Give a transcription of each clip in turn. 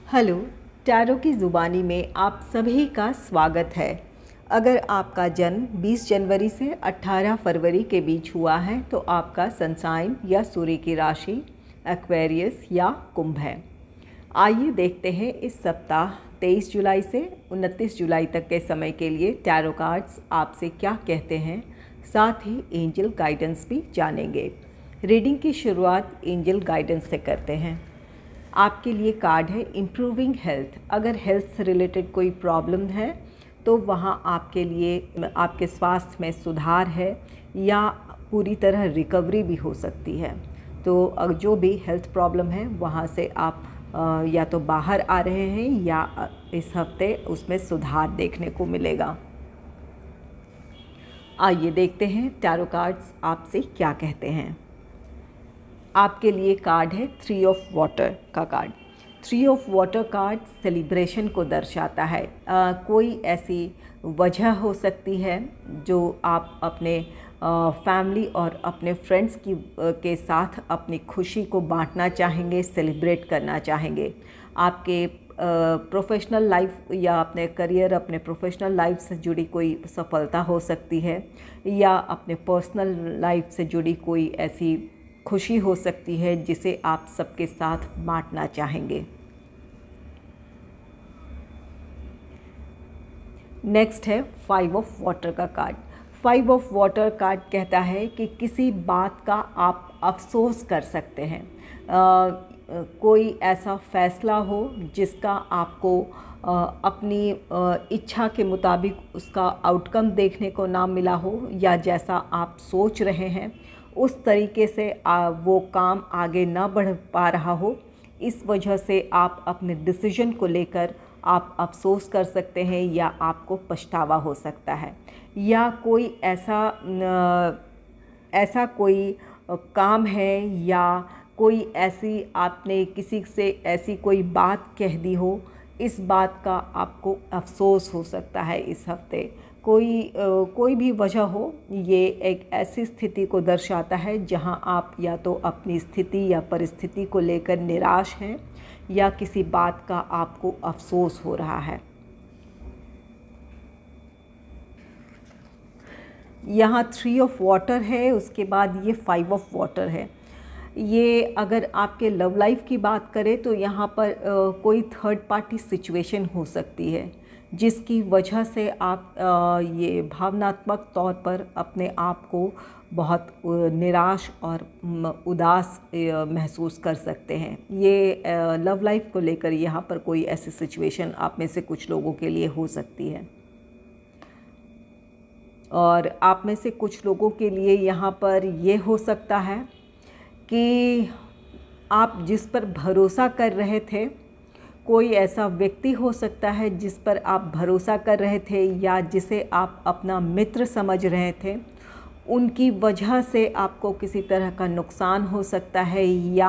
Hello, tarot की ज़ुबानी में आप सभी का स्वागत है। अगर आपका जन्म 20 जनवरी से 18 फरवरी के बीच हुआ है तो आपका सनसाइन या सूर्य की राशि एक्वेरियस या कुंभ है। आइए देखते हैं इस सप्ताह 23 जुलाई से 29 जुलाई तक के समय के लिए टैरो कार्ड्स आपसे क्या कहते हैं, साथ ही एंजल गाइडेंस भी जानेंगे। रीडिंग की शुरुआत एंजल गाइडेंस से करते हैं। आपके लिए कार्ड है इम्प्रूविंग हेल्थ। अगर हेल्थ से रिलेटेड कोई प्रॉब्लम है तो वहाँ आपके लिए आपके स्वास्थ्य में सुधार है या पूरी तरह रिकवरी भी हो सकती है। तो जो भी हेल्थ प्रॉब्लम है वहाँ से आप या तो बाहर आ रहे हैं या इस हफ्ते उसमें सुधार देखने को मिलेगा। आइए देखते हैं टैरो कार्ड्स आपसे क्या कहते हैं। आपके लिए कार्ड है 3 ऑफ वाटर का card. 3 of water card celebration को दर्शाता है। कोई ऐसी वजह हो सकती है जो आप अपने फैमिली और अपने फ्रेंड्स के साथ अपनी खुशी को बांटना चाहेंगे, सेलिब्रेट करना चाहेंगे। आपके प्रोफेशनल लाइफ या अपने करियर, अपने प्रोफेशनल लाइफ से जुड़ी कोई सफलता हो सकती है या अपने पर्सनल लाइफ से जुड़ी कोई ऐसी खुशी हो सकती है जिसे आप सबके साथ बांटना चाहेंगे। नेक्स्ट है 5 ऑफ वाटर का कार्ड। 5 ऑफ वाटर कार्ड कहता है कि किसी बात का आप अफसोस कर सकते हैं। कोई ऐसा फैसला हो जिसका आपको अपनी इच्छा के मुताबिक उसका आउटकम देखने को ना मिला हो या जैसा आप सोच रहे हैं उस तरीके से वो काम आगे ना बढ़ पा रहा हो। इस वजह से आप अपने डिसीजन को लेकर आप अफसोस कर सकते हैं या आपको पछतावा हो सकता है, या कोई ऐसा कोई काम है या कोई ऐसी आपने किसी से ऐसी कोई बात कह दी हो, इस बात का आपको अफसोस हो सकता है इस हफ्ते। कोई भी वजह हो, ये एक ऐसी स्थिति को दर्शाता है जहां आप या तो अपनी स्थिति या परिस्थिति को लेकर निराश हैं या किसी बात का आपको अफसोस हो रहा है। यहाँ 3 ऑफ वाटर है, उसके बाद ये 5 ऑफ वाटर है। ये अगर आपके लव लाइफ की बात करें तो यहाँ पर कोई थर्ड पार्टी सिचुएशन हो सकती है जिसकी वजह से आप ये भावनात्मक तौर पर अपने आप को बहुत निराश और उदास महसूस कर सकते हैं। ये लव लाइफ को लेकर यहाँ पर कोई ऐसी सिचुएशन आप में से कुछ लोगों के लिए हो सकती है और आप में से कुछ लोगों के लिए यहाँ पर ये हो सकता है कि आप जिस पर भरोसा कर रहे थे, कोई ऐसा व्यक्ति हो सकता है जिस पर आप भरोसा कर रहे थे या जिसे आप अपना मित्र समझ रहे थे, उनकी वजह से आपको किसी तरह का नुकसान हो सकता है या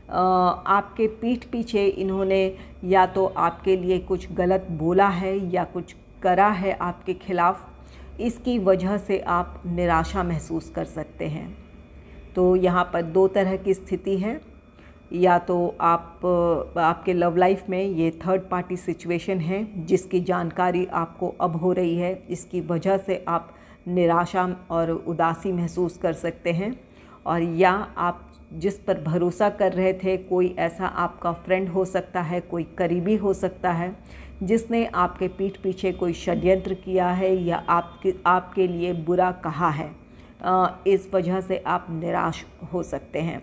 आपके पीठ पीछे इन्होंने या तो आपके लिए कुछ गलत बोला है या कुछ करा है आपके खिलाफ़। इसकी वजह से आप निराशा महसूस कर सकते हैं। तो यहाँ पर दो तरह की स्थिति है, या तो आपके लव लाइफ में ये थर्ड पार्टी सिचुएशन है जिसकी जानकारी आपको अब हो रही है, इसकी वजह से आप निराशा और उदासी महसूस कर सकते हैं, और या आप जिस पर भरोसा कर रहे थे, कोई ऐसा आपका फ्रेंड हो सकता है, कोई करीबी हो सकता है जिसने आपके पीठ पीछे कोई षड्यंत्र किया है या आपके लिए बुरा कहा है। इस वजह से आप निराश हो सकते हैं।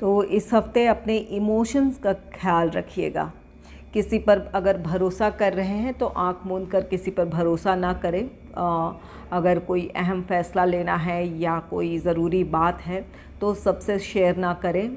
तो इस हफ्ते अपने इमोशंस का ख्याल रखिएगा। किसी पर अगर भरोसा कर रहे हैं तो आंख मूंद कर किसी पर भरोसा ना करें। अगर कोई अहम फ़ैसला लेना है या कोई ज़रूरी बात है तो सबसे शेयर ना करें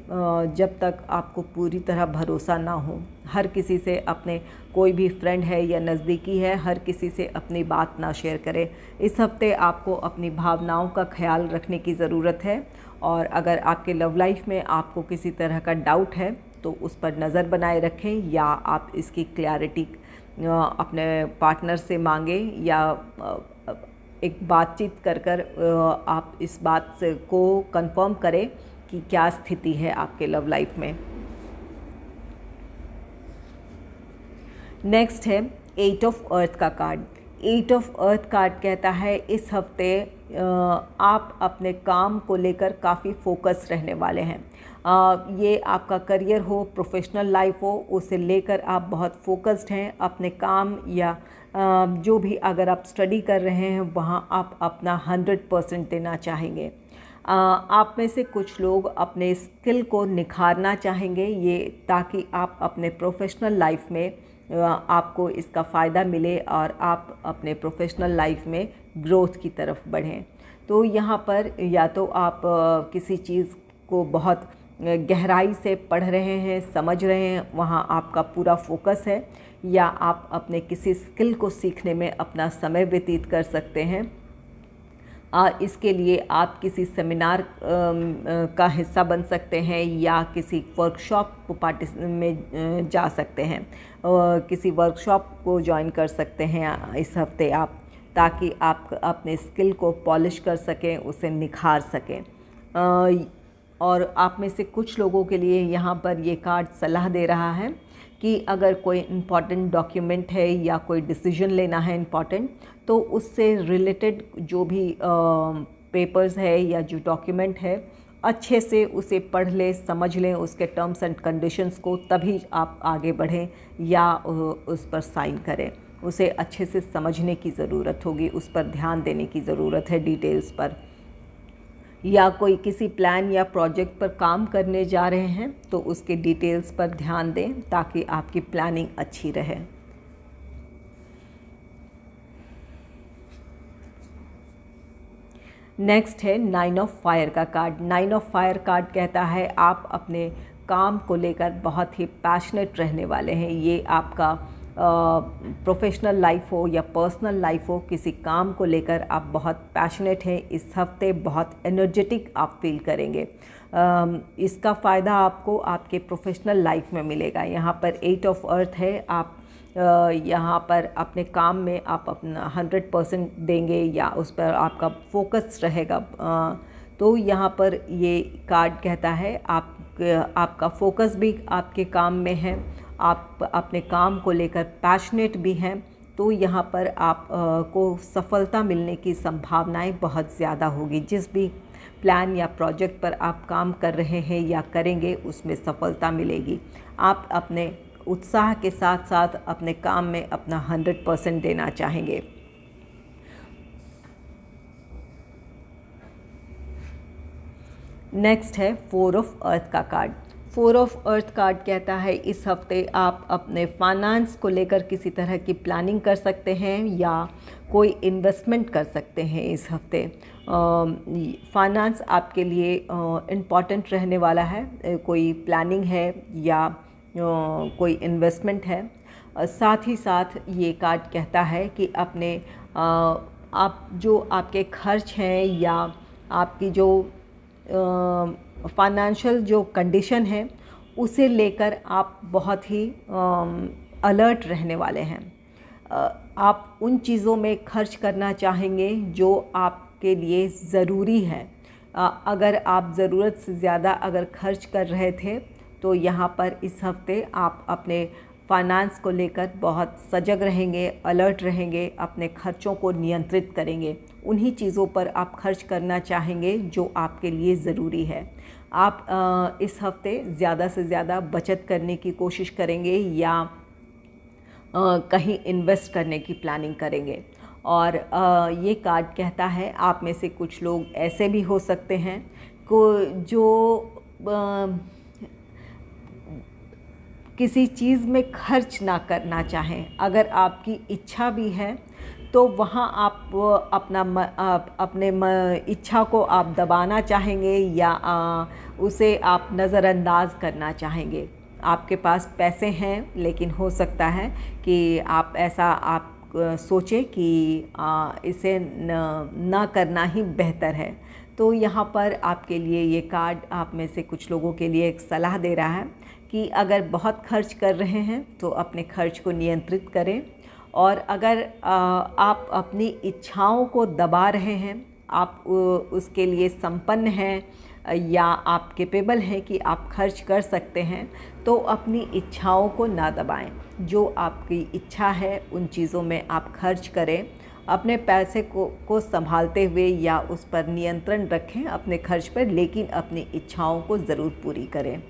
जब तक आपको पूरी तरह भरोसा ना हो। हर किसी से अपने कोई भी फ्रेंड है या नज़दीकी है, हर किसी से अपनी बात ना शेयर करें। इस हफ्ते आपको अपनी भावनाओं का ख्याल रखने की ज़रूरत है, और अगर आपके लव लाइफ में आपको किसी तरह का डाउट है तो उस पर नज़र बनाए रखें या आप इसकी क्लैरिटी अपने पार्टनर से मांगें या एक बातचीत कर आप इस बात से को कंफर्म करें कि क्या स्थिति है आपके लव लाइफ में। नेक्स्ट है 8 ऑफ अर्थ का कार्ड। 8 ऑफ अर्थ कार्ड कहता है इस हफ्ते आप अपने काम को लेकर काफ़ी फोकस रहने वाले हैं। ये आपका करियर हो, प्रोफेशनल लाइफ हो, उसे लेकर आप बहुत फोकस्ड हैं। अपने काम या जो भी अगर आप स्टडी कर रहे हैं वहाँ आप अपना 100% देना चाहेंगे। आप में से कुछ लोग अपने स्किल को निखारना चाहेंगे, ये ताकि आप अपने प्रोफेशनल लाइफ में आपको इसका फ़ायदा मिले और आप अपने प्रोफेशनल लाइफ में ग्रोथ की तरफ बढ़ें। तो यहाँ पर या तो आप किसी चीज़ को बहुत गहराई से पढ़ रहे हैं, समझ रहे हैं, वहाँ आपका पूरा फोकस है, या आप अपने किसी स्किल को सीखने में अपना समय व्यतीत कर सकते हैं। इसके लिए आप किसी सेमिनार का हिस्सा बन सकते हैं या किसी वर्कशॉप में जा सकते हैं, किसी वर्कशॉप को ज्वाइन कर सकते हैं इस हफ्ते आप, ताकि आप अपने स्किल को पॉलिश कर सकें, उसे निखार सकें। और आप में से कुछ लोगों के लिए यहाँ पर ये कार्ड सलाह दे रहा है कि अगर कोई इम्पॉर्टेंट डॉक्यूमेंट है या कोई डिसीजन लेना है इम्पॉर्टेंट, तो उससे रिलेटेड जो भी पेपर्स है या जो डॉक्यूमेंट है अच्छे से उसे पढ़ लें, समझ लें उसके टर्म्स एंड कंडीशंस को, तभी आप आगे बढ़ें या उस पर साइन करें। उसे अच्छे से समझने की ज़रूरत होगी, उस पर ध्यान देने की ज़रूरत है, डिटेल्स पर। या कोई किसी प्लान या प्रोजेक्ट पर काम करने जा रहे हैं तो उसके डिटेल्स पर ध्यान दें ताकि आपकी प्लानिंग अच्छी रहे। नेक्स्ट है 9 ऑफ फायर का कार्ड। 9 ऑफ फायर कार्ड कहता है आप अपने काम को लेकर बहुत ही पैशनेट रहने वाले हैं। ये आपका प्रोफेशनल लाइफ हो या पर्सनल लाइफ हो, किसी काम को लेकर आप बहुत पैशनेट हैं। इस हफ्ते बहुत एनर्जेटिक आप फील करेंगे। इसका फ़ायदा आपको आपके प्रोफेशनल लाइफ में मिलेगा। यहाँ पर 8 ऑफ अर्थ है, आप यहाँ पर अपने काम में आप अपना 100% देंगे या उस पर आपका फोकस रहेगा। तो यहाँ पर ये कार्ड कहता है आपका फोकस भी आपके काम में है, आप अपने काम को लेकर पैशनेट भी हैं। तो यहाँ पर आप को सफलता मिलने की संभावनाएं बहुत ज़्यादा होगी। जिस भी प्लान या प्रोजेक्ट पर आप काम कर रहे हैं या करेंगे उसमें सफलता मिलेगी। आप अपने उत्साह के साथ साथ अपने काम में अपना 100% देना चाहेंगे। नेक्स्ट है 4 ऑफ अर्थ का कार्ड। 4 ऑफ अर्थ कार्ड कहता है इस हफ्ते आप अपने फाइनेंस को लेकर किसी तरह की प्लानिंग कर सकते हैं या कोई इन्वेस्टमेंट कर सकते हैं। इस हफ्ते फाइनेंस आपके लिए इम्पॉर्टेंट रहने वाला है। कोई प्लानिंग है या कोई इन्वेस्टमेंट है। साथ ही साथ ये कार्ड कहता है कि अपने आप जो आपके खर्च हैं या आपकी जो फाइनेंशियल जो कंडीशन है उसे लेकर आप बहुत ही अलर्ट रहने वाले हैं। आप उन चीज़ों में खर्च करना चाहेंगे जो आपके लिए ज़रूरी है। अगर आप ज़रूरत से ज़्यादा अगर खर्च कर रहे थे तो यहाँ पर इस हफ्ते आप अपने फाइनेंस को लेकर बहुत सजग रहेंगे, अलर्ट रहेंगे, अपने खर्चों को नियंत्रित करेंगे। उन्हीं चीज़ों पर आप खर्च करना चाहेंगे जो आपके लिए ज़रूरी है। आप इस हफ्ते ज़्यादा से ज़्यादा बचत करने की कोशिश करेंगे या कहीं इन्वेस्ट करने की प्लानिंग करेंगे। और ये कार्ड कहता है आप में से कुछ लोग ऐसे भी हो सकते हैं को जो किसी चीज़ में खर्च ना करना चाहें। अगर आपकी इच्छा भी है तो वहाँ आप अपने इच्छा को आप दबाना चाहेंगे या उसे आप नज़रअंदाज करना चाहेंगे। आपके पास पैसे हैं लेकिन हो सकता है कि आप सोचें कि इसे ना करना ही बेहतर है। तो यहाँ पर आपके लिए ये कार्ड आप में से कुछ लोगों के लिए एक सलाह दे रहा है कि अगर बहुत खर्च कर रहे हैं तो अपने खर्च को नियंत्रित करें और अगर आप अपनी इच्छाओं को दबा रहे हैं, आप उसके लिए संपन्न हैं या आप कैपेबल हैं कि आप खर्च कर सकते हैं, तो अपनी इच्छाओं को ना दबाएं। जो आपकी इच्छा है उन चीज़ों में आप खर्च करें। अपने पैसे को संभालते हुए या उस पर नियंत्रण रखें अपने खर्च पर, लेकिन अपनी इच्छाओं को ज़रूर पूरी करें।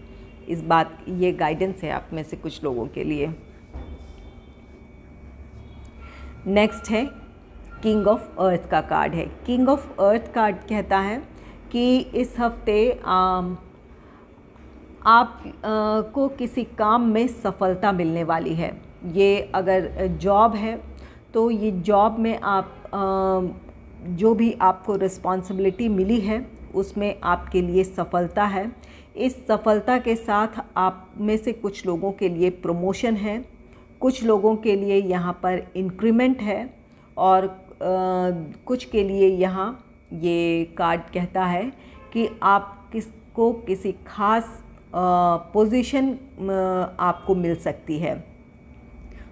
ये गाइडेंस है आप में से कुछ लोगों के लिए। नेक्स्ट है किंग ऑफ अर्थ का कार्ड है। किंग ऑफ अर्थ कार्ड कहता है कि इस हफ्ते आप को किसी काम में सफलता मिलने वाली है। ये अगर जॉब है तो ये जॉब में आप जो भी आपको रिस्पॉन्सिबिलिटी मिली है उसमें आपके लिए सफलता है। इस सफलता के साथ आप में से कुछ लोगों के लिए प्रमोशन है, कुछ लोगों के लिए यहाँ पर इंक्रीमेंट है और कुछ के लिए यहाँ ये कार्ड कहता है कि आप किसी खास पोजीशन आपको मिल सकती है।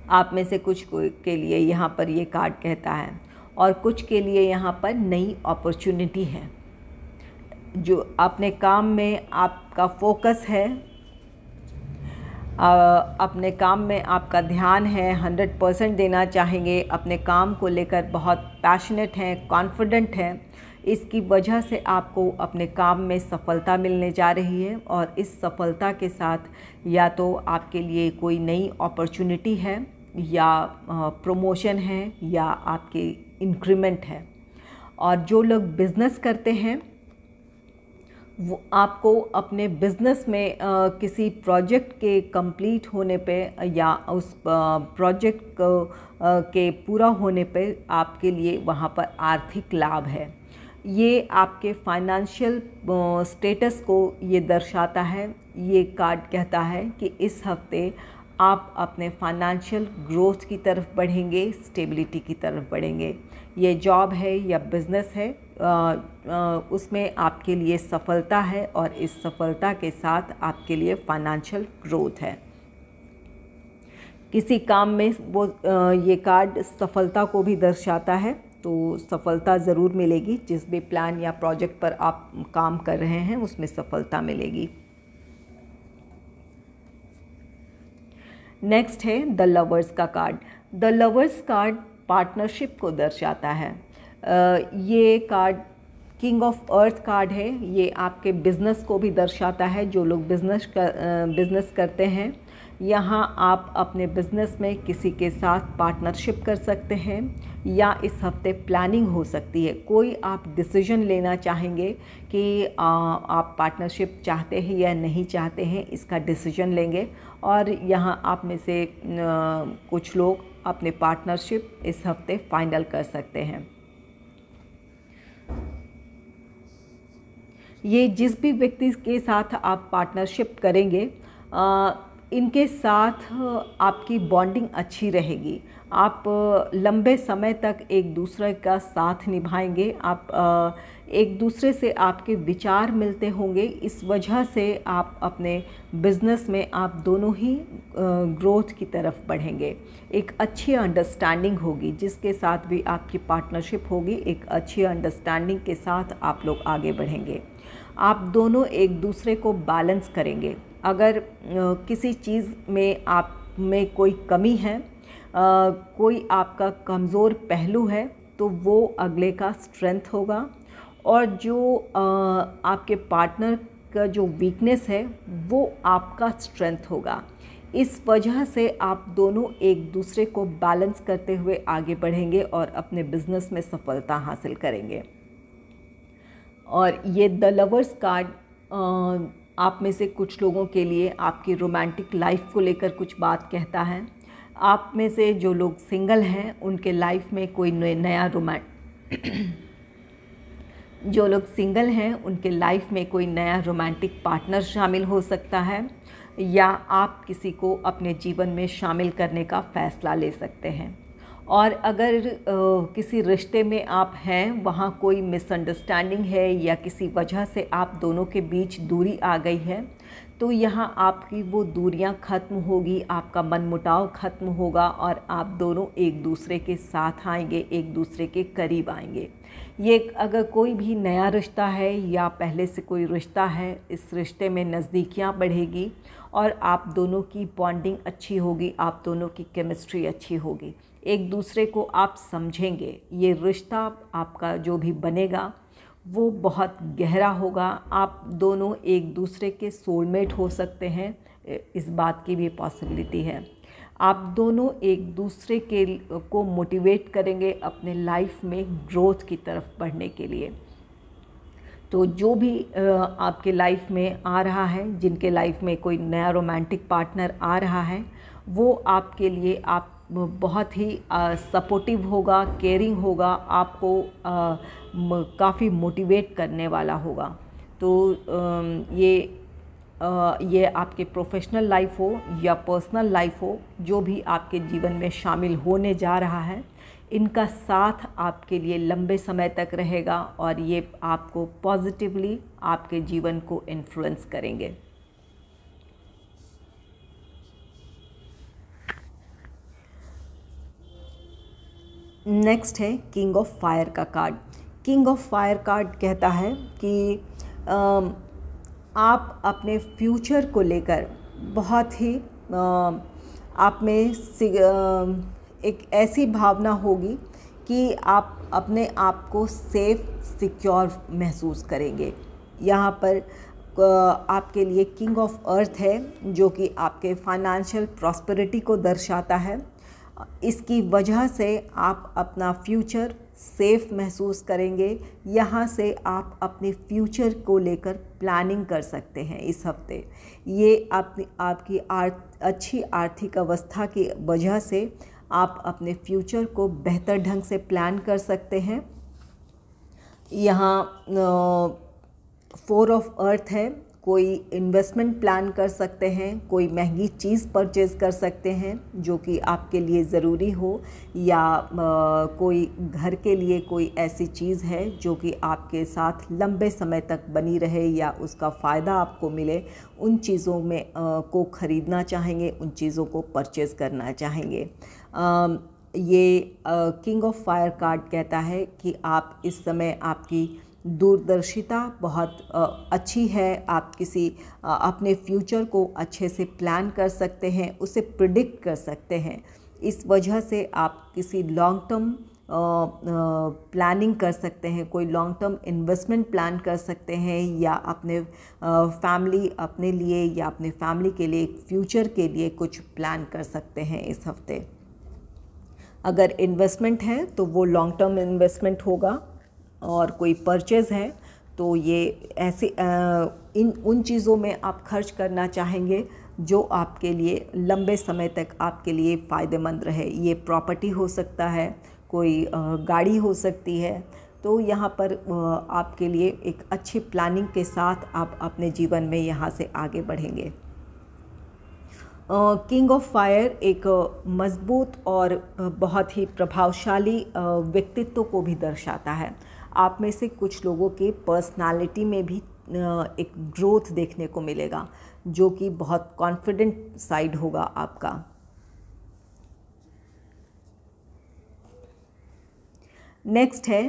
आप में से कुछ के लिए यहाँ पर ये कार्ड कहता है, और कुछ के लिए यहाँ पर नई अपॉर्चुनिटी है। जो अपने काम में आपका फोकस है, अपने काम में आपका ध्यान है, 100% देना चाहेंगे, अपने काम को लेकर बहुत पैशनेट हैं, कॉन्फिडेंट हैं, इसकी वजह से आपको अपने काम में सफलता मिलने जा रही है। और इस सफलता के साथ या तो आपके लिए कोई नई अपॉर्चुनिटी है या प्रमोशन है या आपके इंक्रीमेंट है। और जो लोग बिज़नेस करते हैं वो आपको अपने बिज़नेस में किसी प्रोजेक्ट के कंप्लीट होने पे या उस प्रोजेक्ट के पूरा होने पे आपके लिए वहाँ पर आर्थिक लाभ है। ये आपके फाइनेंशियल स्टेटस को ये दर्शाता है। ये कार्ड कहता है कि इस हफ्ते आप अपने फाइनेंशियल ग्रोथ की तरफ बढ़ेंगे, स्टेबिलिटी की तरफ बढ़ेंगे। ये जॉब है या बिज़नेस है, उसमें आपके लिए सफलता है और इस सफलता के साथ आपके लिए फाइनेंशियल ग्रोथ है। किसी काम में वो ये कार्ड सफलता को भी दर्शाता है, तो सफलता ज़रूर मिलेगी। जिस भी प्लान या प्रोजेक्ट पर आप काम कर रहे हैं उसमें सफलता मिलेगी। नेक्स्ट है द लवर्स का card. The lovers card partnership को दर्शाता है। ये card king of earth card है। ये आपके बिज़नेस को भी दर्शाता है। जो लोग बिज़नेस करते हैं, यहाँ आप अपने बिज़नेस में किसी के साथ पार्टनरशिप कर सकते हैं या इस हफ्ते प्लानिंग हो सकती है। कोई आप डिसीजन लेना चाहेंगे कि आप पार्टनरशिप चाहते हैं या नहीं चाहते हैं, इसका डिसीजन लेंगे। और यहाँ आप में से कुछ लोग अपने पार्टनरशिप इस हफ्ते फाइनल कर सकते हैं। ये जिस भी व्यक्ति के साथ आप पार्टनरशिप करेंगे, इनके साथ आपकी बॉन्डिंग अच्छी रहेगी। आप लंबे समय तक एक दूसरे का साथ निभाएंगे। आप एक दूसरे से आपके विचार मिलते होंगे। इस वजह से आप अपने बिज़नेस में आप दोनों ही ग्रोथ की तरफ बढ़ेंगे। एक अच्छी अंडरस्टैंडिंग होगी, जिसके साथ भी आपकी पार्टनरशिप होगी। एक अच्छी अंडरस्टैंडिंग के साथ आप लोग आगे बढ़ेंगे। आप दोनों एक दूसरे को बैलेंस करेंगे। अगर किसी चीज़ में आप में कोई कमी है, कोई आपका कमज़ोर पहलू है, तो वो अगले का स्ट्रेंथ होगा। और जो आपके पार्टनर का जो वीकनेस है वो आपका स्ट्रेंथ होगा। इस वजह से आप दोनों एक दूसरे को बैलेंस करते हुए आगे बढ़ेंगे और अपने बिज़नेस में सफलता हासिल करेंगे। और ये द लवर्स कार्ड आप में से कुछ लोगों के लिए आपकी रोमांटिक लाइफ को लेकर कुछ बात कहता है। आप में से जो लोग सिंगल हैं उनके लाइफ में कोई नया जो लोग सिंगल हैं उनके लाइफ में कोई नया रोमांटिक पार्टनर शामिल हो सकता है, या आप किसी को अपने जीवन में शामिल करने का फ़ैसला ले सकते हैं। और अगर किसी रिश्ते में आप हैं, वहाँ कोई मिसअंडरस्टैंडिंग है या किसी वजह से आप दोनों के बीच दूरी आ गई है, तो यहाँ आपकी वो दूरियां ख़त्म होगी, आपका मनमुटाव ख़त्म होगा और आप दोनों एक दूसरे के साथ आएंगे, एक दूसरे के करीब आएंगे। ये अगर कोई भी नया रिश्ता है या पहले से कोई रिश्ता है, इस रिश्ते में नज़दीकियाँ बढ़ेगी और आप दोनों की बॉन्डिंग अच्छी होगी, आप दोनों की केमिस्ट्री अच्छी होगी, एक दूसरे को आप समझेंगे। ये रिश्ता आपका जो भी बनेगा वो बहुत गहरा होगा, आप दोनों एक दूसरे के सोलमेट हो सकते हैं, इस बात की भी पॉसिबिलिटी है। आप दोनों एक दूसरे को मोटिवेट करेंगे अपने लाइफ में ग्रोथ की तरफ बढ़ने के लिए। तो जो भी आपके लाइफ में आ रहा है, जिनके लाइफ में कोई नया रोमांटिक पार्टनर आ रहा है, वो आपके लिए आप बहुत ही सपोर्टिव होगा, केयरिंग होगा, आपको काफ़ी मोटिवेट करने वाला होगा। तो ये आपके प्रोफेशनल लाइफ हो या पर्सनल लाइफ हो, जो भी आपके जीवन में शामिल होने जा रहा है, इनका साथ आपके लिए लंबे समय तक रहेगा और ये आपको पॉजिटिवली आपके जीवन को इन्फ्लुएंस करेंगे। नेक्स्ट है किंग ऑफ फायर का card. King of fire card कहता है कि आप अपने फ्यूचर को लेकर बहुत ही आप में एक ऐसी भावना होगी कि आप अपने आप को सेफ सिक्योर महसूस करेंगे। यहाँ पर आपके लिए किंग ऑफ अर्थ है, जो कि आपके फाइनेंशियल प्रॉस्पेरिटी को दर्शाता है। इसकी वजह से आप अपना फ्यूचर सेफ महसूस करेंगे। यहाँ से आप अपने फ्यूचर को लेकर प्लानिंग कर सकते हैं इस हफ्ते। ये आपकी अच्छी आर्थिक अवस्था की वजह से आप अपने फ्यूचर को बेहतर ढंग से प्लान कर सकते हैं। यहाँ 4 ऑफ अर्थ है, कोई इन्वेस्टमेंट प्लान कर सकते हैं, कोई महंगी चीज़ परचेज़ कर सकते हैं जो कि आपके लिए ज़रूरी हो, या कोई घर के लिए कोई ऐसी चीज़ है जो कि आपके साथ लंबे समय तक बनी रहे या उसका फ़ायदा आपको मिले, उन चीज़ों में को ख़रीदना चाहेंगे, उन चीज़ों को परचेज़ करना चाहेंगे। ये किंग ऑफ फायर कार्ड कहता है कि आप इस समय आपकी दूरदर्शिता बहुत अच्छी है, आप किसी अपने फ्यूचर को अच्छे से प्लान कर सकते हैं, उसे प्रिडिक्ट कर सकते हैं। इस वजह से आप किसी लॉन्ग टर्म प्लानिंग कर सकते हैं, कोई लॉन्ग टर्म इन्वेस्टमेंट प्लान कर सकते हैं, या अपने फैमिली अपने लिए या अपने फैमिली के लिए फ्यूचर के लिए कुछ प्लान कर सकते हैं इस हफ्ते। अगर इन्वेस्टमेंट है तो वो लॉन्ग टर्म इन्वेस्टमेंट होगा, और कोई परचेज़ है तो ये ऐसे उन चीज़ों में आप खर्च करना चाहेंगे जो आपके लिए लंबे समय तक आपके लिए फ़ायदेमंद रहे। ये प्रॉपर्टी हो सकता है, कोई गाड़ी हो सकती है। तो यहाँ पर आपके लिए एक अच्छी प्लानिंग के साथ आप अपने जीवन में यहाँ से आगे बढ़ेंगे। किंग ऑफ फायर एक मजबूत और बहुत ही प्रभावशाली व्यक्तित्व को भी दर्शाता है। आप में से कुछ लोगों के पर्सनालिटी में भी एक ग्रोथ देखने को मिलेगा, जो कि बहुत कॉन्फिडेंट साइड होगा आपका। नेक्स्ट है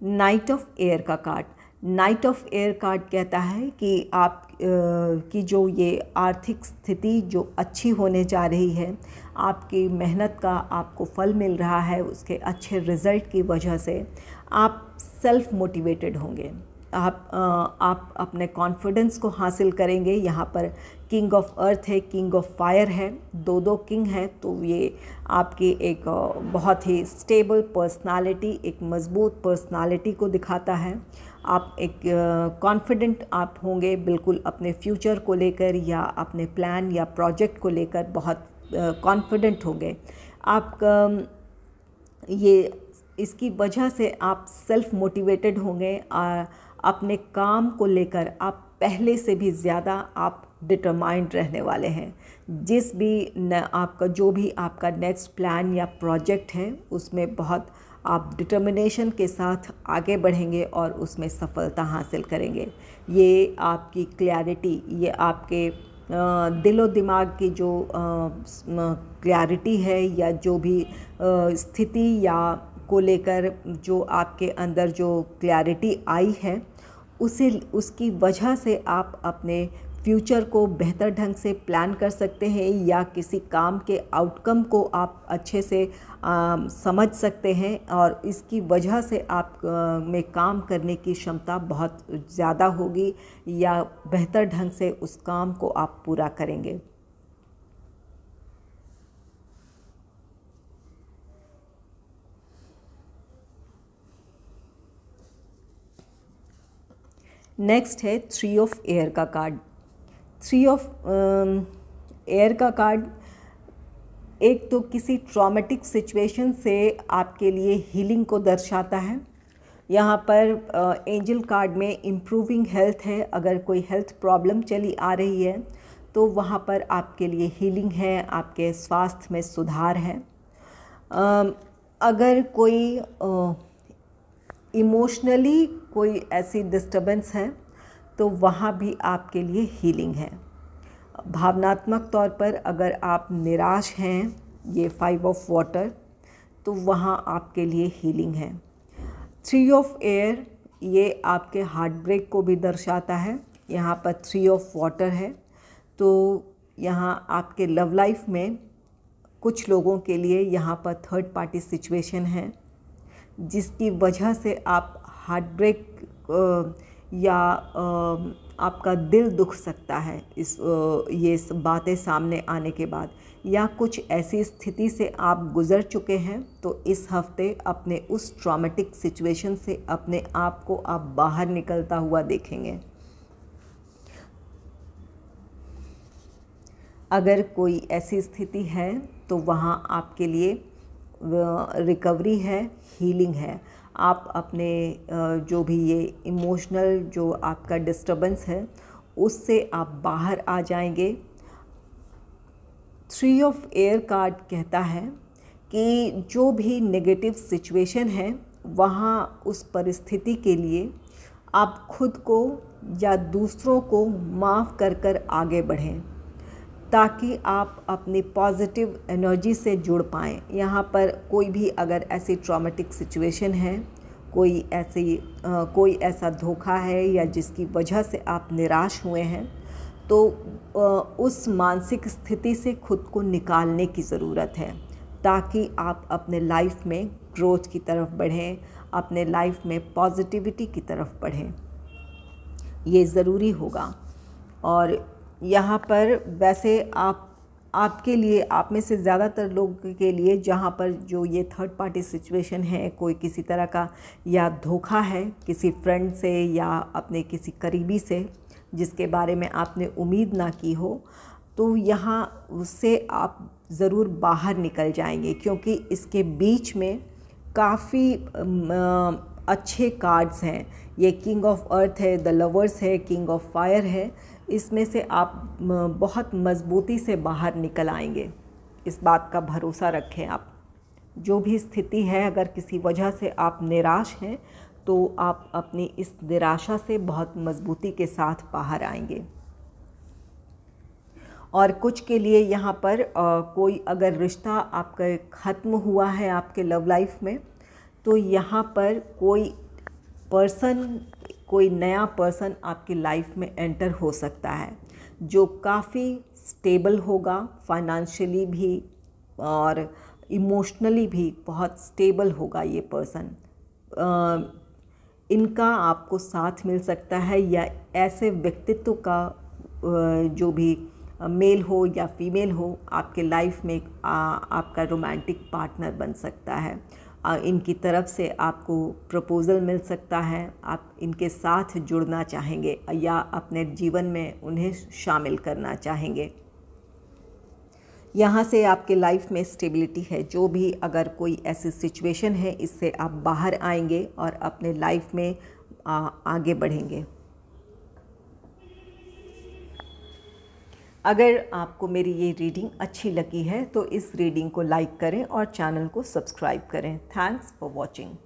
नाइट ऑफ एयर का card. Night of air card कहता है कि आप की जो ये आर्थिक स्थिति जो अच्छी होने जा रही है, आपकी मेहनत का आपको फल मिल रहा है, उसके अच्छे रिज़ल्ट की वजह से आप सेल्फ मोटिवेटेड होंगे, आप अपने कॉन्फिडेंस को हासिल करेंगे। यहाँ पर किंग ऑफ अर्थ है, किंग ऑफ फायर है, दो किंग हैं, तो ये आपकी एक बहुत ही स्टेबल पर्सनालिटी, एक मजबूत पर्सनालिटी को दिखाता है। आप एक कॉन्फिडेंट आप होंगे बिल्कुल अपने फ्यूचर को लेकर, या अपने प्लान या प्रोजेक्ट को लेकर बहुत कॉन्फिडेंट होंगे आप। ये इसकी वजह से आप सेल्फ मोटिवेटेड होंगे, अपने काम को लेकर आप पहले से भी ज़्यादा आप डिटरमाइंड रहने वाले हैं। जिस भी आपका जो भी आपका नेक्स्ट प्लान या प्रोजेक्ट है उसमें बहुत आप डिटर्मिनेशन के साथ आगे बढ़ेंगे और उसमें सफलता हासिल करेंगे। ये आपकी क्लैरिटी, ये आपके दिलो दिमाग की जो क्लैरिटी है या जो भी स्थिति या को लेकर जो आपके अंदर जो क्लैरिटी आई है उसकी वजह से आप अपने फ्यूचर को बेहतर ढंग से प्लान कर सकते हैं या किसी काम के आउटकम को आप अच्छे से समझ सकते हैं और इसकी वजह से आप में काम करने की क्षमता बहुत ज़्यादा होगी या बेहतर ढंग से उस काम को आप पूरा करेंगे। नेक्स्ट है 3 ऑफ एयर का कार्ड। 3 ऑफ एयर का कार्ड एक तो किसी ट्रॉमेटिक सिचुएशन से आपके लिए हीलिंग को दर्शाता है। यहाँ पर एंजल कार्ड में इम्प्रूविंग हेल्थ है। अगर कोई हेल्थ प्रॉब्लम चली आ रही है तो वहाँ पर आपके लिए हीलिंग है, आपके स्वास्थ्य में सुधार है। अगर कोई इमोशनली कोई ऐसी डिस्टर्बेंस है तो वहाँ भी आपके लिए हीलिंग है। भावनात्मक तौर पर अगर आप निराश हैं, ये 5 ऑफ वाटर, तो वहाँ आपके लिए हीलिंग है। 3 ऑफ एयर ये आपके हार्ट ब्रेक को भी दर्शाता है। यहाँ पर 3 ऑफ वाटर है तो यहाँ आपके लव लाइफ में कुछ लोगों के लिए यहाँ पर थर्ड पार्टी सिचुएशन है जिसकी वजह से आप हार्ट ब्रेक या आपका दिल दुख सकता है ये बातें सामने आने के बाद, या कुछ ऐसी स्थिति से आप गुज़र चुके हैं तो इस हफ्ते अपने उस ट्रॉमेटिक सिचुएशन से अपने आप को आप बाहर निकलता हुआ देखेंगे। अगर कोई ऐसी स्थिति है तो वहाँ आपके लिए रिकवरी है, हीलिंग है। आप अपने जो भी ये इमोशनल जो आपका डिस्टर्बेंस है उससे आप बाहर आ जाएंगे। 3 ऑफ एयर कार्ड कहता है कि जो भी नेगेटिव सिचुएशन है वहाँ उस परिस्थिति के लिए आप खुद को या दूसरों को माफ़ कर कर आगे बढ़ें ताकि आप अपनी पॉजिटिव एनर्जी से जुड़ पाएँ। यहाँ पर कोई भी अगर ऐसी ट्रॉमेटिक सिचुएशन है, कोई ऐसा धोखा है या जिसकी वजह से आप निराश हुए हैं तो उस मानसिक स्थिति से खुद को निकालने की ज़रूरत है ताकि आप अपने लाइफ में ग्रोथ की तरफ बढ़ें, अपने लाइफ में पॉजिटिविटी की तरफ बढ़ें। ये ज़रूरी होगा। और यहाँ पर वैसे आपके लिए, आप में से ज़्यादातर लोगों के लिए जहाँ पर जो ये थर्ड पार्टी सिचुएशन है, कोई किसी तरह का या धोखा है किसी फ्रेंड से या अपने किसी करीबी से जिसके बारे में आपने उम्मीद ना की हो, तो यहाँ उससे आप ज़रूर बाहर निकल जाएंगे क्योंकि इसके बीच में काफ़ी अच्छे कार्ड्स हैं। ये किंग ऑफ अर्थ है, द लवर्स है, किंग ऑफ फायर है। इसमें से आप बहुत मज़बूती से बाहर निकल आएंगे, इस बात का भरोसा रखें। आप जो भी स्थिति है, अगर किसी वजह से आप निराश हैं तो आप अपनी इस निराशा से बहुत मज़बूती के साथ बाहर आएंगे। और कुछ के लिए यहाँ पर कोई अगर रिश्ता आपका ख़त्म हुआ है आपके लव लाइफ में तो यहाँ पर कोई नया पर्सन आपकी लाइफ में एंटर हो सकता है जो काफ़ी स्टेबल होगा, फाइनेंशियली भी और इमोशनली भी बहुत स्टेबल होगा ये पर्सन। इनका आपको साथ मिल सकता है या ऐसे व्यक्तित्व का जो भी मेल हो या फीमेल हो आपके लाइफ में आपका रोमांटिक पार्टनर बन सकता है। इनकी तरफ से आपको प्रपोज़ल मिल सकता है, आप इनके साथ जुड़ना चाहेंगे या अपने जीवन में उन्हें शामिल करना चाहेंगे। यहाँ से आपके लाइफ में स्टेबिलिटी है। जो भी अगर कोई ऐसी सिचुएशन है इससे आप बाहर आएंगे और अपने लाइफ में आगे बढ़ेंगे। अगर आपको मेरी ये रीडिंग अच्छी लगी है तो इस रीडिंग को लाइक करें और चैनल को सब्सक्राइब करें। Thanks for watching.